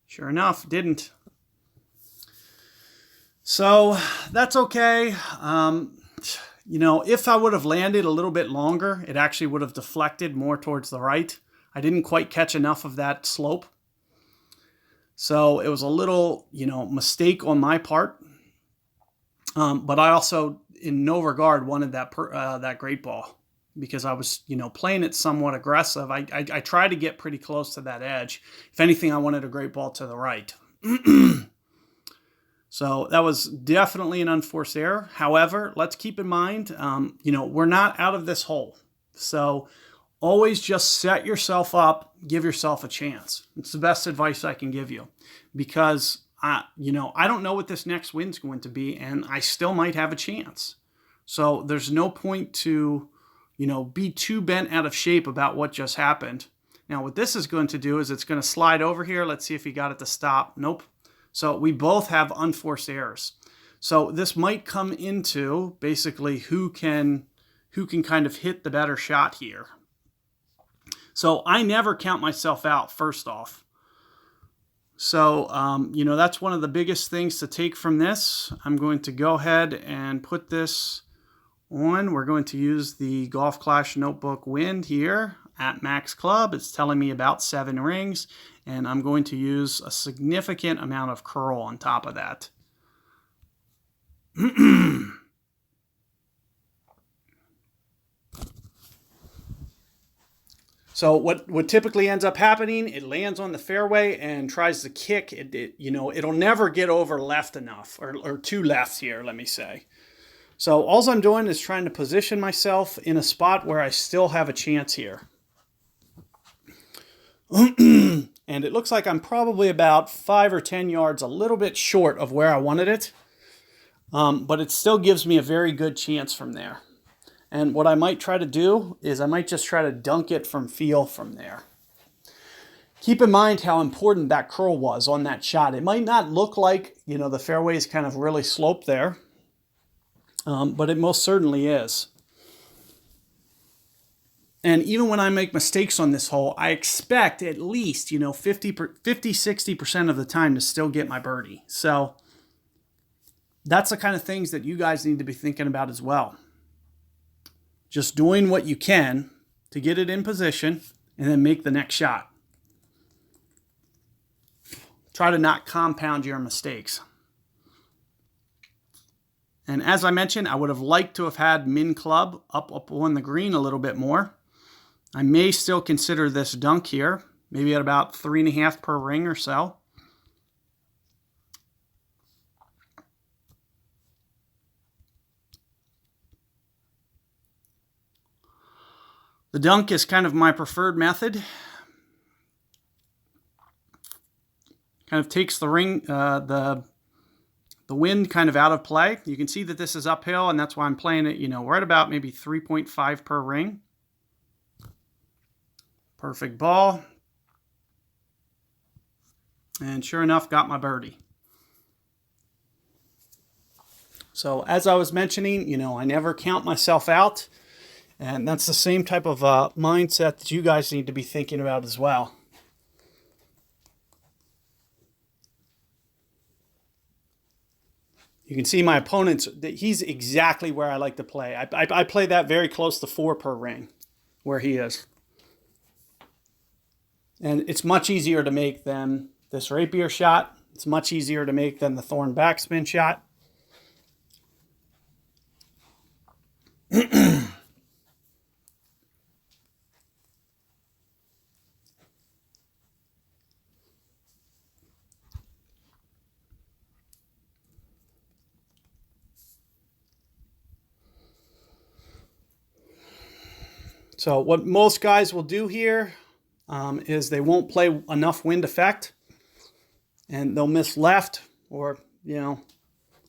Speaker 1: Sure enough, didn't. So that's okay. If I would have landed a little bit longer, it actually would have deflected more towards the right. I didn't quite catch enough of that slope. So it was a little, mistake on my part. But I also, in no regard, wanted that great ball, because I was, playing it somewhat aggressive. I tried to get pretty close to that edge. If anything, I wanted a great ball to the right. So that was definitely an unforced error. However, let's keep in mind, we're not out of this hole. So always just set yourself up, give yourself a chance. It's the best advice I can give you, because I don't know what this next wind's going to be, and I still might have a chance. So there's no point to, be too bent out of shape about what just happened. Now, what this is going to do is it's going to slide over here. Let's see if he got it to stop. Nope. So we both have unforced errors. So this might come into basically who can kind of hit the better shot here. So I never count myself out, first off. So, that's one of the biggest things to take from this. I'm going to go ahead and put this on. We're going to use the Golf Clash Notebook Wind here at Max Club. It's telling me about 7 rings, and I'm going to use a significant amount of curl on top of that. So what typically ends up happening, it lands on the fairway and tries to kick. It'll never get over left enough, or two lefts here, let me say. So all I'm doing is trying to position myself in a spot where I still have a chance here. And it looks like I'm probably about 5 or 10 yards a little bit short of where I wanted it. But it still gives me a very good chance from there. And what I might try to do is I might just try to dunk it from feel from there. Keep in mind how important that curl was on that shot. It might not look like, the fairway is kind of really sloped there, but it most certainly is. And even when I make mistakes on this hole, I expect at least, 50-60% of the time to still get my birdie. So that's the kind of things that you guys need to be thinking about as well. Just doing what you can to get it in position and then make the next shot. Try to not compound your mistakes. And as I mentioned, I would have liked to have had min club up on the green a little bit more. I may still consider this dunk here, maybe at about 3.5 per ring or so. The dunk is kind of my preferred method. Kind of takes the ring, the wind kind of out of play. You can see that this is uphill, and that's why I'm playing it, right about maybe 3.5 per ring. Perfect ball. And sure enough, got my birdie. So as I was mentioning, I never count myself out. And that's the same type of mindset that you guys need to be thinking about as well. You can see my opponent's, he's exactly where I like to play. I play that very close to 4 per ring, where he is. And it's much easier to make than this rapier shot. It's much easier to make than the thorn backspin shot. So what most guys will do here is they won't play enough wind effect, and they'll miss left or,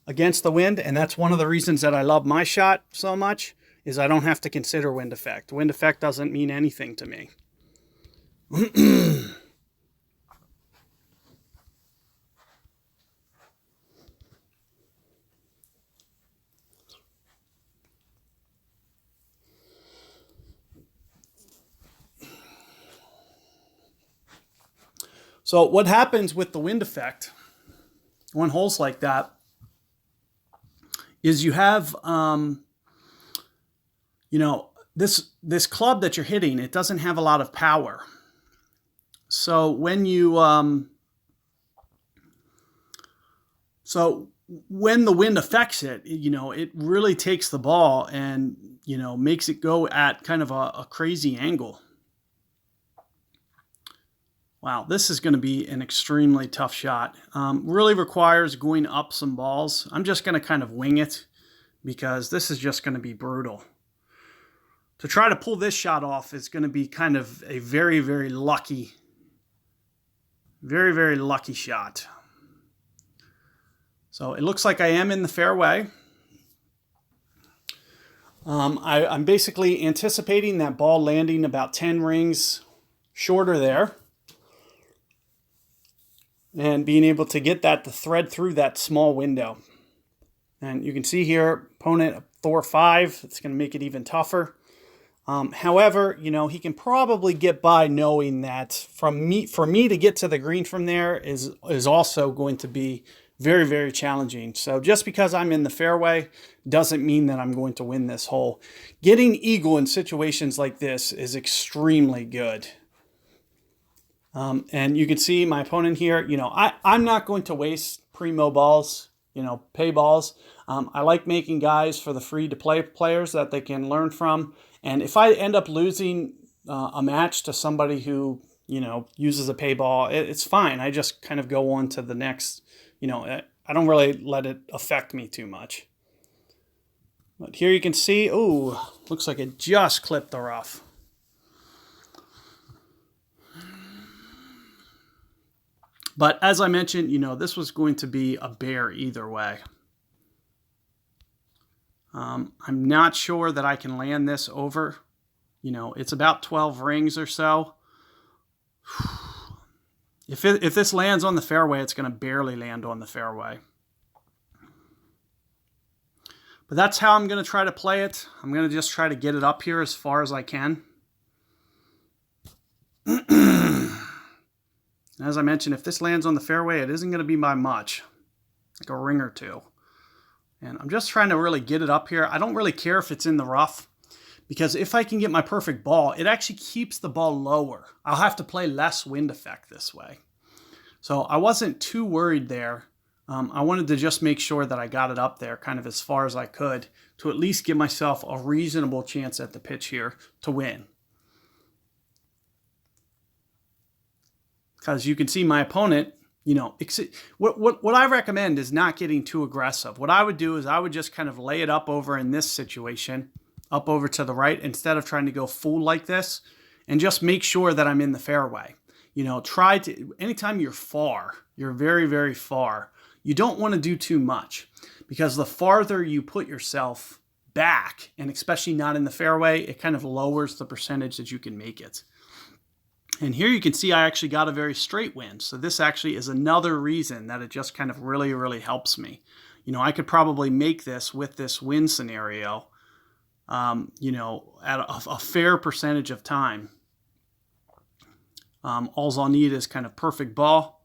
Speaker 1: against the wind. And that's one of the reasons that I love my shot so much, is I don't have to consider wind effect. Wind effect doesn't mean anything to me. So what happens with the wind effect on holes like that is you have, this club that you're hitting, it doesn't have a lot of power. So when when the wind affects it, it really takes the ball and, makes it go at kind of a crazy angle. Wow, this is going to be an extremely tough shot. Really requires going up some balls. I'm just going to kind of wing it because this is just going to be brutal. To try to pull this shot off is going to be kind of a very, very lucky shot. So it looks like I am in the fairway. I'm basically anticipating that ball landing about 10 rings shorter there, and being able to get that to thread through that small window. And you can see here, opponent Thor 5. It's going to make it even tougher. However, you know, he can probably get by knowing that for me to get to the green from there is also going to be very, very challenging. So just because I'm in the fairway doesn't mean that I'm going to win this hole. Getting eagle in situations like this is extremely good. And you can see my opponent here, you know, I'm not going to waste primo balls, you know, pay balls. I like making guys for the free-to-play players that they can learn from. And if I end up losing a match to somebody who, you know, uses a pay ball, it's fine. I just kind of go on to the next, you know, I don't really let it affect me too much. But here you can see, ooh, looks like it just clipped the rough. But as I mentioned, you know, this was going to be a bear either way. I'm not sure that I can land this over. You know, it's about 12 rings or so. If this lands on the fairway, it's going to barely land on the fairway. But that's how I'm going to try to play it. I'm going to just try to get it up here as far as I can. As I mentioned, if this lands on the fairway, it isn't going to be by much, like a ring or two. And I'm just trying to really get it up here. I don't really care if it's in the rough, because if I can get my perfect ball, it actually keeps the ball lower. I'll have to play less wind effect this way. So I wasn't too worried there. I wanted to just make sure that I got it up there kind of as far as I could to at least give myself a reasonable chance at the pitch here to win. Because you can see my opponent, you know, what I recommend is not getting too aggressive. What I would do is I would just kind of lay it up over in this situation, up over to the right, instead of trying to go full like this, and just make sure that I'm in the fairway. You know, try to, anytime you're far, you're very, very far, you don't want to do too much, because the farther you put yourself back, and especially not in the fairway, it kind of lowers the percentage that you can make it. And here you can see I actually got a very straight wind. So this actually is another reason that it just kind of really, really helps me. You know, I could probably make this with this wind scenario, you know, at a fair percentage of time. All I'll need is kind of perfect ball,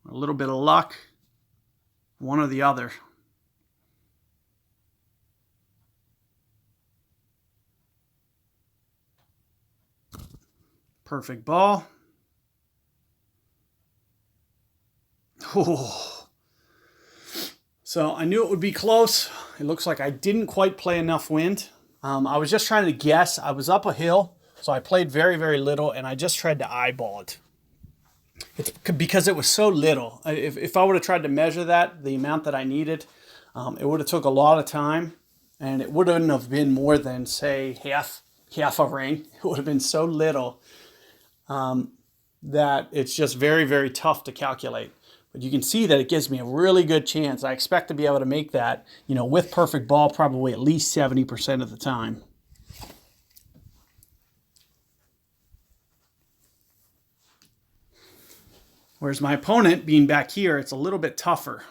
Speaker 1: a little bit of luck, one or the other. Perfect ball. Oh. So I knew it would be close. It looks like I didn't quite play enough wind. I was just trying to guess. I was up a hill, so I played very, very little, and I just tried to eyeball it. It's because it was so little. If I would have tried to measure that, the amount that I needed, it would have took a lot of time, and it wouldn't have been more than, say, half a ring. It would have been so little that it's just very, very tough to calculate. But you can see that it gives me a really good chance. I expect to be able to make that, you know, with perfect ball, probably at least 70% of the time. Whereas my opponent, being back here, it's a little bit tougher.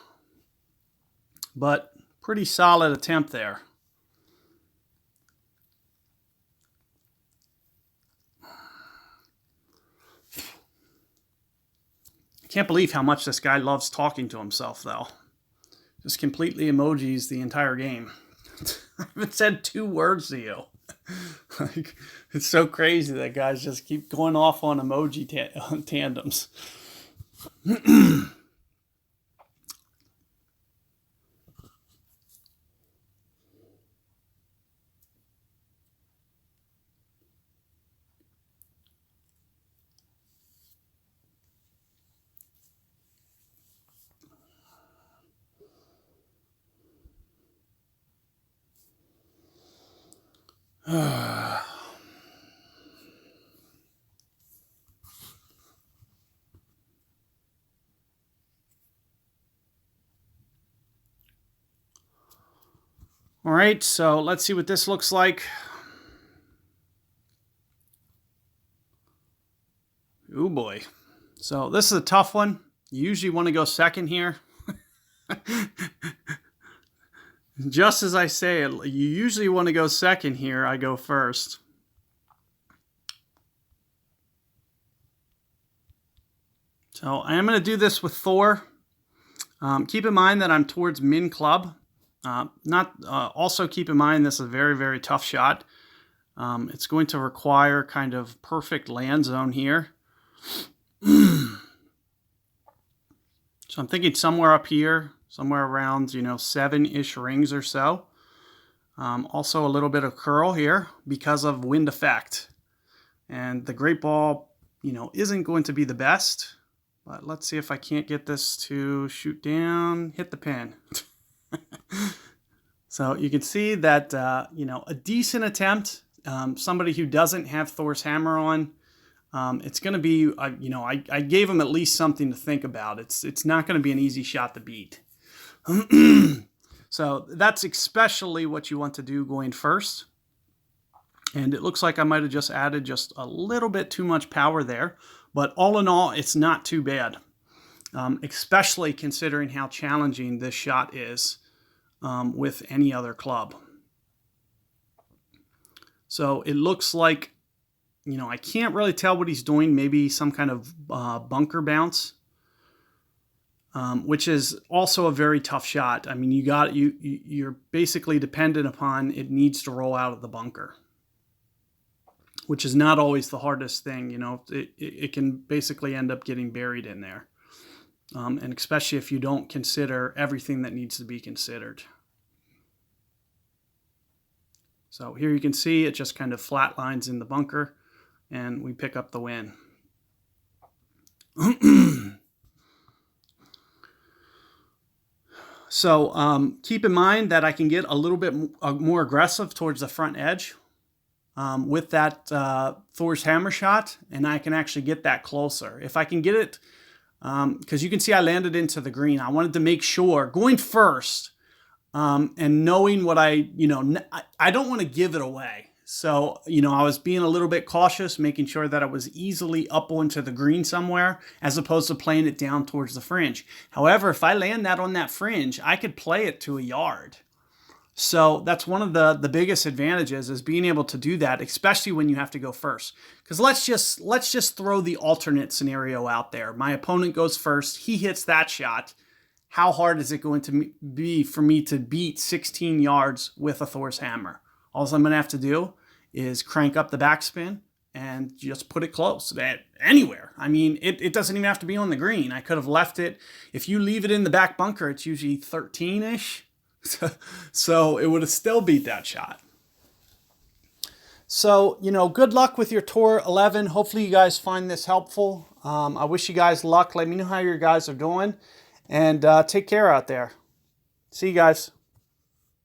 Speaker 1: But pretty solid attempt there. Can't believe how much this guy loves talking to himself, though. Just completely emojis the entire game. I haven't said 2 words to you. Like, it's so crazy that guys just keep going off on emoji tandems. All right, so let's see what this looks like. Oh boy. So this is a tough one. You usually want to go second here. Just as I say it, you usually want to go second here. I go first. So I am going to do this with Thor. Keep in mind that I'm towards min club. Also keep in mind this is a very, very tough shot. It's going to require kind of perfect land zone here. So I'm thinking somewhere up here, somewhere around, 7-ish rings or so. Also a little bit of curl here because of wind effect. And the great ball, isn't going to be the best. But let's see if I can't get this to shoot down, hit the pin. So you can see that, a decent attempt. Somebody who doesn't have Thor's hammer on, it's going to be, I gave him at least something to think about. It's not going to be an easy shot to beat. So that's especially what you want to do going first. And it looks like I might have just added just a little bit too much power there. But all in all, it's not too bad, especially considering how challenging this shot is with any other club. So it looks like, I can't really tell what he's doing. Maybe some kind of bunker bounce, which is also a very tough shot. I mean, you're basically dependent upon it needs to roll out of the bunker, which is not always the hardest thing. It can basically end up getting buried in there. And especially if you don't consider everything that needs to be considered. So here you can see it just kind of flatlines in the bunker and we pick up the win. So keep in mind that I can get a little bit more aggressive towards the front edge with that Thor's hammer shot, and I can actually get that closer. If I can get it, because you can see I landed into the green. I wanted to make sure, going first, and knowing what I don't want to give it away. So, I was being a little bit cautious, making sure that it was easily up onto the green somewhere, as opposed to playing it down towards the fringe. However, if I land that on that fringe, I could play it to a yard. So that's one of the biggest advantages, is being able to do that, especially when you have to go first. Because let's just throw the alternate scenario out there. My opponent goes first. He hits that shot. How hard is it going to be for me to beat 16 yards with a Thor's hammer? All I'm going to have to do is crank up the backspin and just put it close, anywhere. I mean, it doesn't even have to be on the green. I could have left it. If you leave it in the back bunker, it's usually 13-ish. So it would have still beat that shot. So, good luck with your Tour 11. Hopefully you guys find this helpful. I wish you guys luck. Let me know how your guys are doing. And take care out there. See you guys.